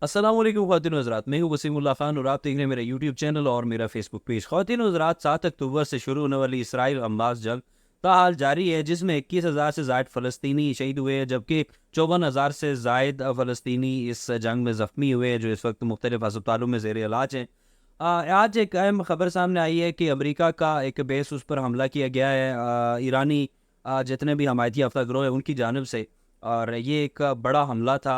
अस्सलाम वालेकुम ख़वातीन व हज़रात, मैं हूँ वसीमुल्लाह ख़ान और आप देख रहे हैं मेरा यूट्यूब चैनल और मेरा फेसबुक पेज। ख़वातीन व हज़रात, 7 अक्टूबर से शुरू होने वाली इसराइल हमास जंग ताहाल जारी है, जिसमें 21,000 से ज़ायद फ़लस्तीनी शहीद हुए हैं, जबकि 54,000 से ज़ायद फ़लस्तीनी इस जंग में ज़ख्मी हुए हैं, जो इस वक्त मुख्तलिफ अस्पतालों में ज़ेर इलाज हैं। आज एक अहम खबर सामने आई है कि अमेरिका का एक बेस उस पर हमला किया गया है, ईरानी जितने भी हमायती याफ्ता गिरोह है उनकी जानिब से। और ये एक बड़ा हमला था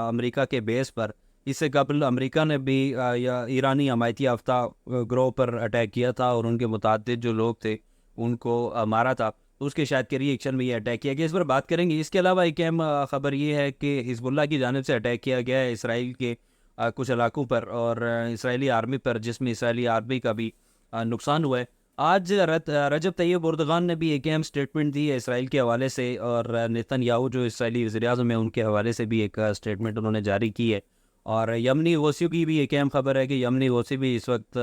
अमेरिका के बेस पर। इससे कबल अमेरिका ने भी या ईरानी हमायती याफ्ता गिरोह पर अटैक किया था और उनके मुतादिद जो लोग थे उनको मारा था। तो उसके शायद के रिएक्शन में ये अटैक किया गया, इस पर बात करेंगे। इसके अलावा एक अहम खबर ये है कि हिजबुल्लाह की जानिब से अटैक किया गया है इसराइल के कुछ इलाकों पर और इसराइली आर्मी पर, जिसमें इसराइली आर्मी का भी नुकसान हुआ है। आज रजब तैयब उर्दगान ने भी एक अहम स्टेटमेंट दी है इसराइल के हवाले से, और नेतन्याहू जो इसराइली वज़ीर-ए-आज़म है उनके हवाले से भी एक स्टेटमेंट उन्होंने जारी की है। और यमनी गौसियों की भी एक अहम खबर है कि यमनी गौसे भी इस वक्त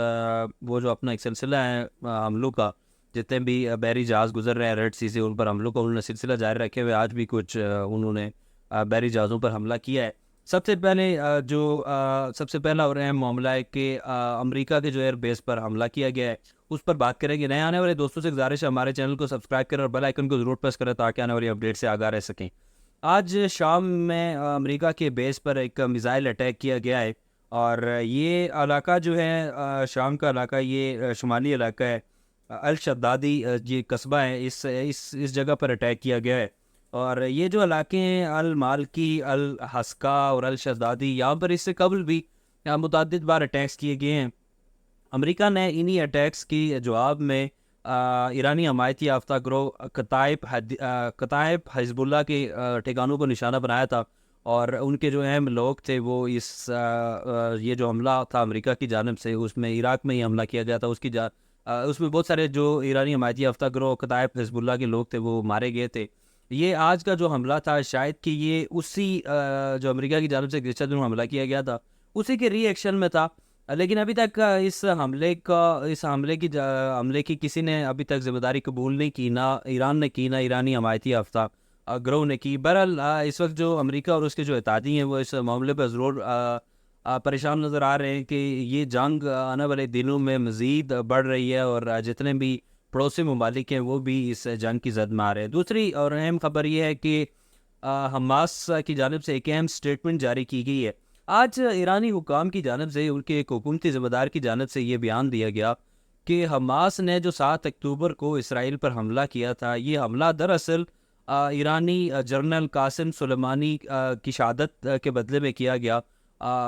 वो जो अपना एक सिलसिला है हमलों का, जितने भी बहरी जहाज़ गुजर रहे हैं रेड सी से उन पर हमलों का उन्होंने सिलसिला जारी रखे हुए। आज भी कुछ उन्होंने बहरी जहाज़ों पर हमला किया है। सबसे पहले सबसे पहला और अहम मामला है कि अमेरिका के जो एयर बेस पर हमला किया गया है उस पर बात करेंगे। नए आने वाले दोस्तों से गुजारिश है हमारे चैनल को सब्सक्राइब करें और बेल आइकन को ज़रूर प्रेस करें ताकि आने वाली अपडेट से आगाह रह सकें। आज शाम में अमेरिका के बेस पर एक मिसाइल अटैक किया गया है और ये इलाका जो है शाम का इलाका, ये शुमाली इलाका है। अल शद्दादी ये कस्बा है, इस जगह पर अटैक किया गया है। और ये जो इलाके हैं अल मालकी, अल हस्का और अल शद्दादी, यहाँ पर इससे कबल भी मुतअद्दिद बार अटैक्स किए गए हैं। अमेरिका ने इन्हीं अटैक्स की जवाब में ईरानी हमायती याफ्ता गिरोह कताइब हिजबुल्लाह के ठिकानों को निशाना बनाया था और उनके जो अहम लोग थे वो ये जो हमला था अमेरिका की जानिब से, उसमें इराक में ही हमला किया गया था, उसमें बहुत सारे जो ईरानी हमायती याफ्ता गिरोह कताइब हिजबुल्लाह के लोग थे वो मारे गए थे। ये आज का जो हमला था शायद कि ये उसी जो अमेरिका की जानिब से गुज़िश्ता दिनों हमला किया गया था उसी के रिएक्शन में था। लेकिन अभी तक इस हमले की किसी ने अभी तक ज़िम्मेदारी कबूल नहीं की, ना ईरान ने की, ना ईरानी हमायती याफ्ता गिरोह ने की। बहरहाल इस वक्त जो अमेरिका और उसके जो इत्तेहादी हैं वो इस मामले पर ज़रूर परेशान नज़र आ रहे हैं कि ये जंग आने वाले दिनों में मज़ीद बढ़ रही है और जितने भी पड़ोसी ममालिक हैं वो भी इस जंग की जद में आ रहे हैं। दूसरी और अहम खबर ये है कि हमास की जानिब से एक अहम स्टेटमेंट जारी की गई है। आज ईरानी हुकाम की जानिब से, उनके एक हुकूमती ज़िम्मेदार की जानिब से ये बयान दिया गया कि हमास ने जो 7 अक्टूबर को इसराइल पर हमला किया था, ये हमला दरअसल ईरानी जनरल कासिम सुलेमानी की शहादत के बदले में किया गया।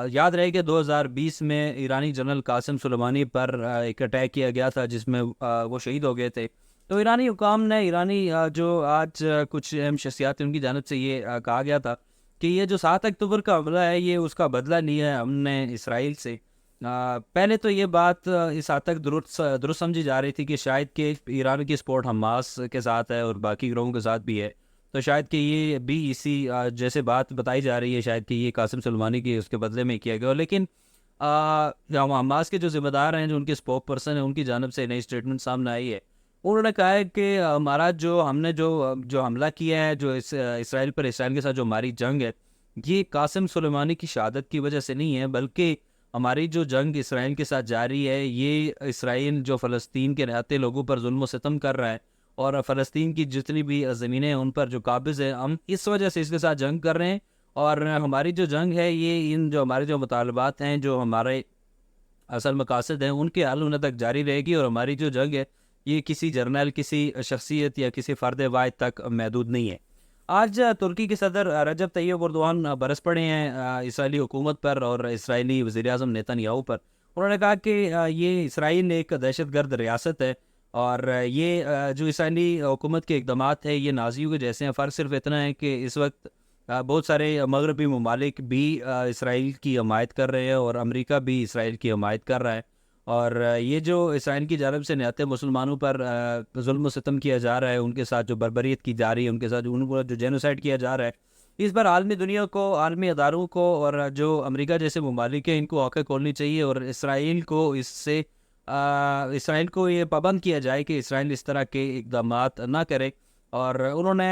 याद रहे कि 2020 में ईरानी जनरल कासिम सुलेमानी पर एक अटैक किया गया था जिसमें वो शहीद हो गए थे। तो ईरानी हुकाम ने, ईरानी जो आज कुछ अहम शख्सियात उनकी जानिब से ये कहा गया था कि ये जो 7 अक्टूबर का हमला है ये उसका बदला लिया है हमने इसराइल से। पहले तो ये बात इस हद तक दुरुस्त समझी जा रही थी कि शायद कि ईरान की सपोर्ट हमास के साथ है और बाकी ग्रोहों के साथ भी है, तो शायद कि ये भी इसी जैसे बात बताई जा रही है शायद कि ये कासिम सुलेमानी की उसके बदले में किया गया हो। लेकिन जो हमास के जो ज़िम्मेदार हैं, जो उनके स्पोक पर्सन हैं, उनकी जानिब से नई स्टेटमेंट सामने आई है। उन्होंने कहा है कि हमारा जो हमने जो हमला किया है, जो इसराइल पर, इसराइल के साथ जो हमारी जंग है, ये कासिम सुलेमानी की शहादत की वजह से नहीं है, बल्कि हमारी जो जंग इसराइल के साथ जारी है, ये इसराइल जो फ़लस्तीन के रहते लोगों पर जुल्म व सितम कर रहा है और फ़लस्तीन की जितनी भी ज़मीनें हैं उन पर जो काबिज़ है, हम इस वजह से इसके साथ जंग कर रहे हैं। और हमारी जो जंग है ये इन जो हमारे जो मुतालबात हैं, जो हमारे असल मकासद हैं, उनके हल होने तक जारी रहेगी और हमारी जो जंग है ये किसी जर्नल, किसी शख्सियत या किसी फ़र्द वाहिद तक महदूद नहीं है। आज तुर्की के सदर रजब तैयब उर्दवान बरस पड़े हैं इसराइली हुकूमत पर और इसराइली वज़ीर-ए-आज़म नेतन्याहू पर। उन्होंने कहा कि ये इसराइल एक दहशतगर्द रियासत है और ये जो इसराइली हुकूमत के इक़दामात है ये नाज़ियों के जैसे हैं। फ़र्क सिर्फ इतना है कि इस वक्त बहुत सारे मगरबी ममालिक भी इसराइल की हमायत कर रहे हैं और अमेरिका भी इसराइल की हमायत कर रहा है। और ये जो इसराइल की जानिब से निहत्ते मुसलमानों पर जुल्म सितम किया जा रहा है, उनके साथ जो बर्बरियत की जा रही है, उनके साथ उनको जो जेनोसाइड किया जा रहा है, इस पर आलमी दुनिया को, आलमी अदारों को और जो अमेरिका जैसे ममालिक हैं इनको आँखें खोलनी चाहिए और इसराइल को ये पाबंद किया जाए कि इसराइल इस तरह के इक़दामात ना करे। اور انہوں نے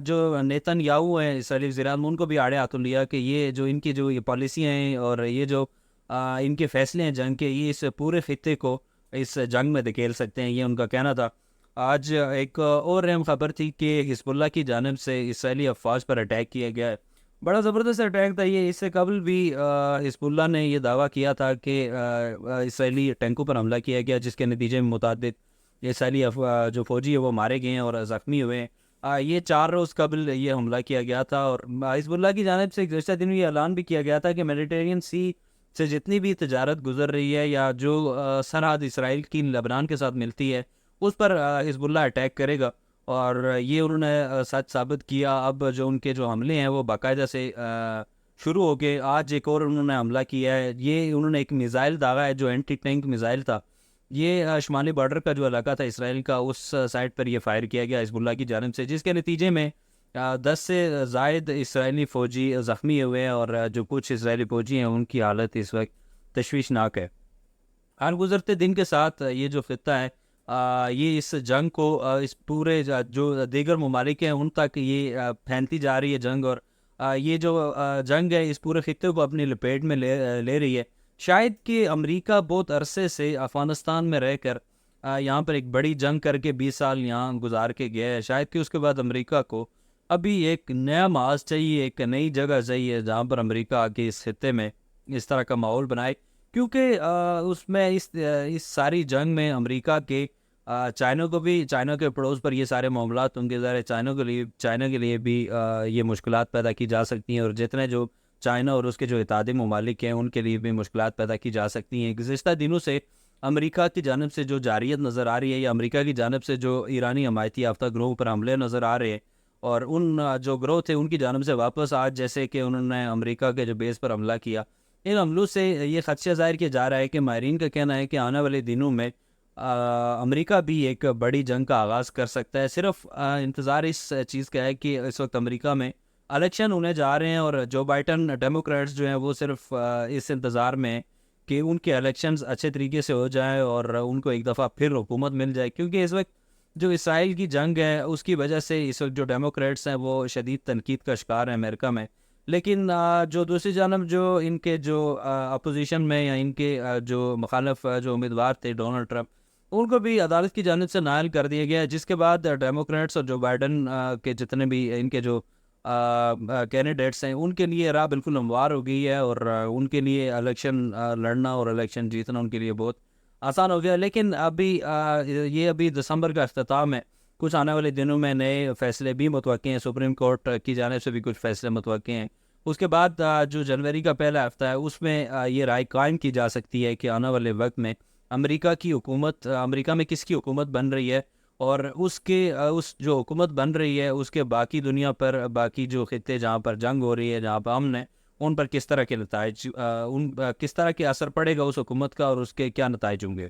جو نیتن یاہو ہیں اسرائیلی وزیر اعظم، ان کو بھی آڑے ہاتھوں لیا کہ یہ جو ان کی جو یہ پالیسیاں ہیں اور یہ جو ان کے فیصلے ہیں جنگ کے، یہ اس پورے خطے کو اس جنگ میں دھکیل سکتے ہیں، یہ ان کا کہنا تھا۔ آج ایک اور اہم خبر تھی کہ حزب اللہ کی جانب سے اسرائیلی افواج پر اٹیک کیا گیا ہے۔ بڑا زبردست اٹیک تھا یہ، اس سے قبل بھی حزب اللہ نے یہ دعویٰ کیا تھا کہ اسرائیلی ٹینکوں پر حملہ کیا گیا، جس کے نتیجے میں متعدد اسرائیلی جو فوجی ہے وہ مارے گئے ہیں اور زخمی ہوئے ہیں۔ یہ 4 روز قبل یہ حملہ کیا گیا تھا، اور حزب اللہ کی جانب سے گزشتہ دنوں یہ اعلان بھی کیا گیا تھا کہ میڈیٹرینین سی سے جتنی بھی تجارت گزر رہی ہے یا جو سرحد اسرائیل کی لبنان کے ساتھ ملتی ہے، اس پر حزب اللہ اٹیک کرے گا، اور یہ انہوں نے سچ ثابت کیا۔ اب جو ان کے جو حملے ہیں وہ باقاعدہ سے شروع ہو گئے۔ آج ایک اور انہوں نے حملہ کیا ہے، یہ انہوں نے ایک میزائل داغا ہے جو اینٹی ٹینک میزائل تھا، یہ شمالی بارڈر کا جو علاقہ تھا اسرائیل کا، اس سائٹ پر یہ فائر کیا گیا حزب اللہ کی جانب سے، جس کے نتیجے میں 10 سے زائد اسرائیلی فوجی زخمی ہوئے ہیں، اور جو کچھ اسرائیلی فوجی ہیں ان کی حالت اس وقت تشویشناک ہے۔ ہر گزرتے دن کے ساتھ یہ جو خطہ ہے یہ اس جنگ کو اس پورے جو دیگر ممالک ہیں ان تک یہ پھیلتی جا رہی ہے جنگ، اور یہ جو جنگ ہے اس پورے خطے کو اپنی لپیٹ میں لے رہی ہے۔ شاید کہ امریکہ بہت عرصے سے افغانستان میں رہ کر یہاں پر ایک بڑی جنگ کر کے 20 سال یہاں گزار کے گیا ہے، شاید کہ اس کے بعد امریکہ کو ابھی ایک نیا محاذ چاہیے، ایک نئی جگہ چاہیے جہاں پر امریکہ آ کے اس خطے میں اس طرح کا ماحول بنائے، کیونکہ اس میں اس ساری جنگ میں امریکہ کے چائنا کو بھی، چائنا کے پڑوس پر یہ سارے معاملات ان کے ذریعے چائنا کے لیے بھی یہ مشکلات پیدا کی جا سکتی ہیں، اور جتنے جو چائنا اور اس کے جو اتحادی ممالک ہیں ان کے لیے بھی مشکلات پیدا کی جا سکتی ہیں۔ گزشتہ دنوں سے امریکہ کی جانب سے جو جارحیت نظر آ رہی ہے، یا امریکہ کی جانب سے جو ایرانی حمایتی یافتہ گروہ پر حملے نظر آ رہے ہیں، اور ان جو گروہ تھے ان کی جانب سے واپس آج جیسے کہ انہوں نے امریکہ کے جو بیس پر حملہ کیا، ان حملوں سے یہ خدشہ ظاہر کیا جا رہا ہے کہ ماہرین کا کہنا ہے کہ آنے والے دنوں میں امریکہ بھی ایک بڑی جنگ کا آغاز کر سکتا ہے۔ صرف انتظار اس چیز کا ہے کہ اس وقت امریکہ میں الیکشن ہونے جا رہے ہیں، اور جو بائیڈن ڈیموکریٹس جو ہیں وہ صرف اس انتظار میں ہیں کہ ان کے الیکشنز اچھے طریقے سے ہو جائیں اور ان کو ایک دفعہ پھر حکومت مل جائے، کیونکہ اس وقت جو اسرائیل کی جنگ ہے اس کی وجہ سے اس وقت جو ڈیموکریٹس ہیں وہ شدید تنقید کا شکار ہیں امریکہ میں، لیکن جو دوسری جانب جو ان کے جو اپوزیشن میں یا ان کے جو مخالف جو امیدوار تھے ڈونلڈ ٹرمپ، ان کو بھی عدالت کی جانب سے نائل کر دیا گیا ہے، جس کے بعد ڈیموکریٹس اور جو بائیڈن کے جتنے بھی ان کے جو کینڈیڈیٹس ہیں ان کے لیے راہ بالکل ہموار ہو گئی ہے، اور ان کے لیے الیکشن لڑنا اور الیکشن جیتنا ان کے لیے بہت آسان ہو گیا۔ لیکن ابھی دسمبر کا اختتام ہے، کچھ آنے والے دنوں میں نئے فیصلے بھی متوقع ہیں، سپریم کورٹ کی جانب سے بھی کچھ فیصلے متوقع ہیں۔ اس کے بعد جو جنوری کا پہلا ہفتہ ہے اس میں یہ رائے قائم کی جا سکتی ہے کہ آنے والے وقت میں امریکہ کی حکومت، امریکہ میں کس کی حکومت بن رہی ہے، اور اس جو حکومت بن رہی ہے اس کے باقی دنیا پر، باقی جو خطے جہاں پر جنگ ہو رہی ہے، جہاں پر امن ہے، ان پر کس طرح کے نتائج، کس طرح کے اثر پڑے گا اس حکومت کا، اور اس کے کیا نتائج ہوں گے۔